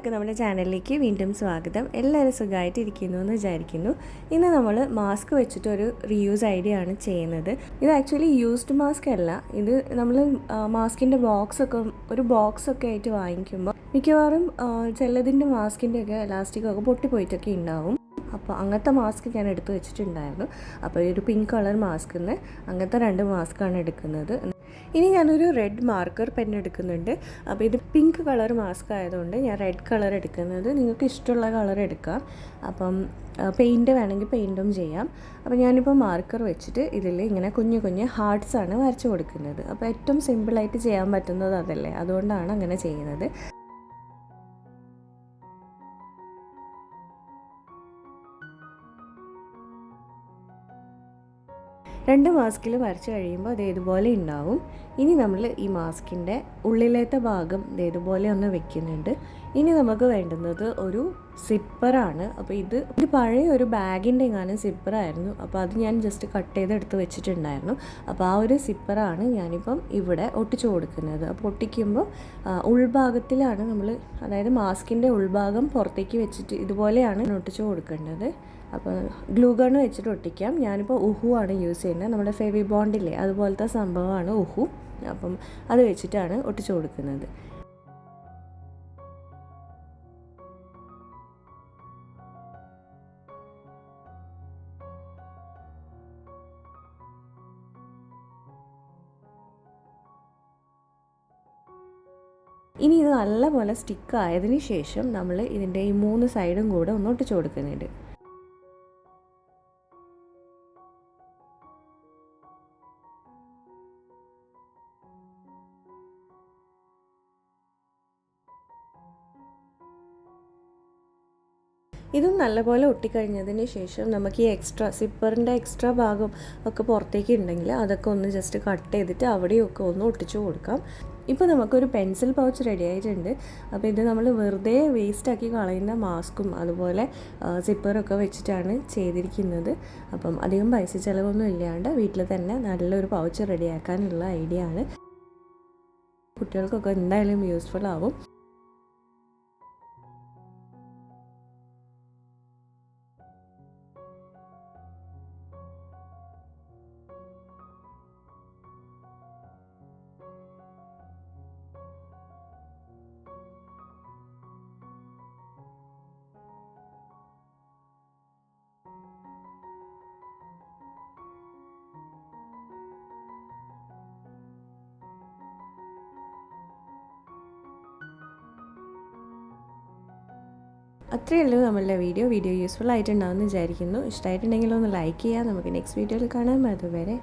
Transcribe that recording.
എല്ലാവർക്കും നമ്മുടെ ചാനലിലേക്ക് വീണ്ടും സ്വാഗതം. എല്ലാവരും സുഖമായിട്ടിരിക്കുന്നു എന്ന് വിചാരിക്കുന്നു. ഇന്ന് നമ്മൾ മാസ്ക് വെച്ചിട്ടൊരു റീയൂസ് ഐഡിയ ആണ് ചെയ്യുന്നത്. ഇത് ആക്ച്വലി യൂസ്ഡ് മാസ്ക് അല്ല. ഇത് നമ്മൾ മാസ്കിൻ്റെ ഒരു ബോക്സൊക്കെ ആയിട്ട് വാങ്ങിക്കുമ്പോൾ മിക്കവാറും ചിലതിൻ്റെ മാസ്കിൻ്റെയൊക്കെ എലാസ്റ്റിക്കൊക്കെ പൊട്ടിപ്പോയിട്ടൊക്കെ ഉണ്ടാവും. അപ്പോൾ അങ്ങനത്തെ മാസ്ക് ഞാൻ എടുത്ത് വെച്ചിട്ടുണ്ടായിരുന്നു. അപ്പോൾ ഈ ഒരു പിങ്ക് കളർ മാസ്കിൽ നിന്ന് അങ്ങനത്തെ 2 മാസ്കാണ് എടുക്കുന്നത്. ഇനി ഞാനൊരു റെഡ് മാർക്കർ പെൻ എടുക്കുന്നുണ്ട്. അപ്പോൾ ഇത് പിങ്ക് കളർ മാസ്ക് ആയതുകൊണ്ട് ഞാൻ റെഡ് കളർ എടുക്കുന്നത്. നിങ്ങൾക്ക് ഇഷ്ടമുള്ള കളർ എടുക്കാം. അപ്പം പെയിൻറ്റ് വേണമെങ്കിൽ പെയിൻറ്റും ചെയ്യാം. അപ്പോൾ ഞാനിപ്പോൾ മാർക്കർ വെച്ചിട്ട് ഇതിൽ ഇങ്ങനെ കുഞ്ഞു കുഞ്ഞു ഹാർട്ട്സാണ് വരച്ച് കൊടുക്കുന്നത്. അപ്പോൾ ഏറ്റവും സിമ്പിളായിട്ട് ചെയ്യാൻ പറ്റുന്നത് അതല്ലേ, അതുകൊണ്ടാണ് അങ്ങനെ ചെയ്യുന്നത്. 2 മാസ്കിൽ വരച്ച് കഴിയുമ്പോൾ അത് ഇതുപോലെ ഉണ്ടാവും. ഇനി നമ്മൾ ഈ മാസ്കിൻ്റെ ഉള്ളിലത്തെ ഭാഗം ഇതുപോലെ ഒന്ന് വെക്കുന്നുണ്ട്. ഇനി നമുക്ക് വേണ്ടുന്നത് ഒരു സിപ്പറാണ്. അപ്പോൾ ഇത് പഴയ ഒരു ബാഗിൻ്റെ എങ്ങാനും സിപ്പറായിരുന്നു. അപ്പോൾ അത് ഞാൻ ജസ്റ്റ് കട്ട് ചെയ്തെടുത്ത് വെച്ചിട്ടുണ്ടായിരുന്നു. അപ്പോൾ ആ ഒരു സിപ്പറാണ് ഞാനിപ്പം ഇവിടെ ഒട്ടിച്ചു കൊടുക്കുന്നത്. അപ്പോൾ ഒട്ടിക്കുമ്പോൾ ഉൾഭാഗത്തിലാണ് നമ്മൾ, അതായത് മാസ്കിൻ്റെ ഉൾഭാഗം പുറത്തേക്ക് വെച്ചിട്ട് ഇതുപോലെയാണ് ഒട്ടിച്ചു കൊടുക്കേണ്ടത്. അപ്പോൾ ഗ്ലൂ ഗൺ വെച്ചിട്ട് ഒട്ടിക്കാം. ഞാനിപ്പോൾ ഉഹു ആണ് യൂസ് ചെയ്യുന്നത്. നമ്മുടെ ഫെവി ബോണ്ടില്ലേ, അതുപോലത്തെ സംഭവമാണ് ഉഹു. അപ്പം അത് വെച്ചിട്ടാണ് ഒട്ടിച്ചു കൊടുക്കുന്നത്. ഇനി ഇത് നല്ലപോലെ സ്റ്റിക്ക് ആയതിനു ശേഷം നമ്മൾ ഇതിൻ്റെ ഈ 3 സൈഡും കൂടെ ഒന്ന് ഒട്ടിച്ചു കൊടുക്കുന്നുണ്ട്. ഇതും നല്ലപോലെ ഒട്ടിക്കഴിഞ്ഞതിന് ശേഷം നമുക്ക് ഈ സിപ്പറിൻ്റെ എക്സ്ട്രാ ഭാഗം ഒക്കെ പുറത്തേക്ക് ഉണ്ടെങ്കിൽ അതൊക്കെ ഒന്ന് ജസ്റ്റ് കട്ട് ചെയ്തിട്ട് അവിടെയൊക്കെ ഒന്ന് ഒട്ടിച്ചു കൊടുക്കാം. ഇപ്പോൾ നമുക്കൊരു പെൻസിൽ പൗച്ച് റെഡി ആയിട്ടുണ്ട്. അപ്പോൾ ഇത് നമ്മൾ വെറുതെ വേസ്റ്റാക്കി കളയുന്ന മാസ്കും അതുപോലെ സിപ്പറൊക്കെ വെച്ചിട്ടാണ് ചെയ്തിരിക്കുന്നത്. അപ്പം അധികം പൈസ ചിലവൊന്നും ഇല്ലാണ്ട് വീട്ടിൽ തന്നെ നല്ലൊരു പൗച്ച് റെഡിയാക്കാനുള്ള ഐഡിയ ആണ്. കുട്ടികൾക്കൊക്കെ എന്തായാലും യൂസ്ഫുൾ ആവും. അത്രയേ ഉള്ളൂ നമ്മളുടെ വീഡിയോ യൂസ്ഫുൾ ആയിട്ടുണ്ടാവുമെന്ന് വിചാരിക്കുന്നു. ഇഷ്ടമായിട്ടുണ്ടെങ്കിൽ ഒന്ന് ലൈക്ക് ചെയ്യുക. നമുക്ക് നെക്സ്റ്റ് വീഡിയോയിൽ കാണാം. അതുവരെ